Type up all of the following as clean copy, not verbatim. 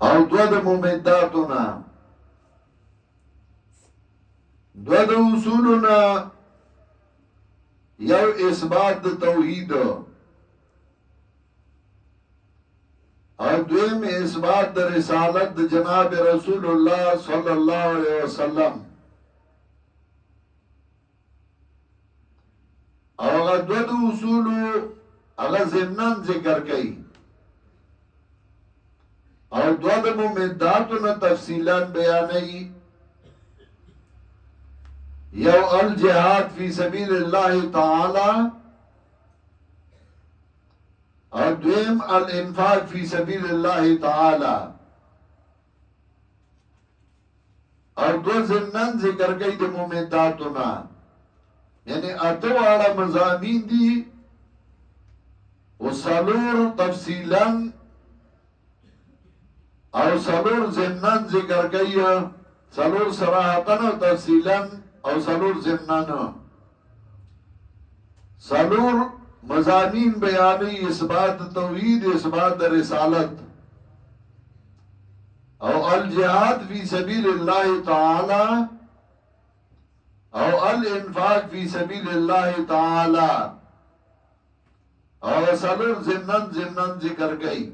او دو د ممداتنا دو د اصولنا یو اثبات د توحید او دویم اثبات د رسالت د جناب رسول الله صلی الله علیه وسلم او هغه دو د اصول هغه ضمناً ذکر کړي او دو د ممداتنا تفصیلا بیانوي یو الجهاد فی سبیل الله تعالی اور دویم الانفاق فی سبیل اللہ تعالی اور دو ضمناً ذکر گئی دی ممداتنا یعنی اتو آڑا مضامین دی و سلور تفصیلاً اور سلور ضمناً ذکر گئی سلور صراحتاً و تفصیلاً اور سلور ضمناً سلور مضامین بیانی اثبات توحید اثبات رسالت او الجهاد فی سبیل اللہ تعالی او الانفاق فی سبیل اللہ تعالی او سلور ضمناً ذکر گئی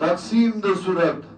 تقسیم د صورت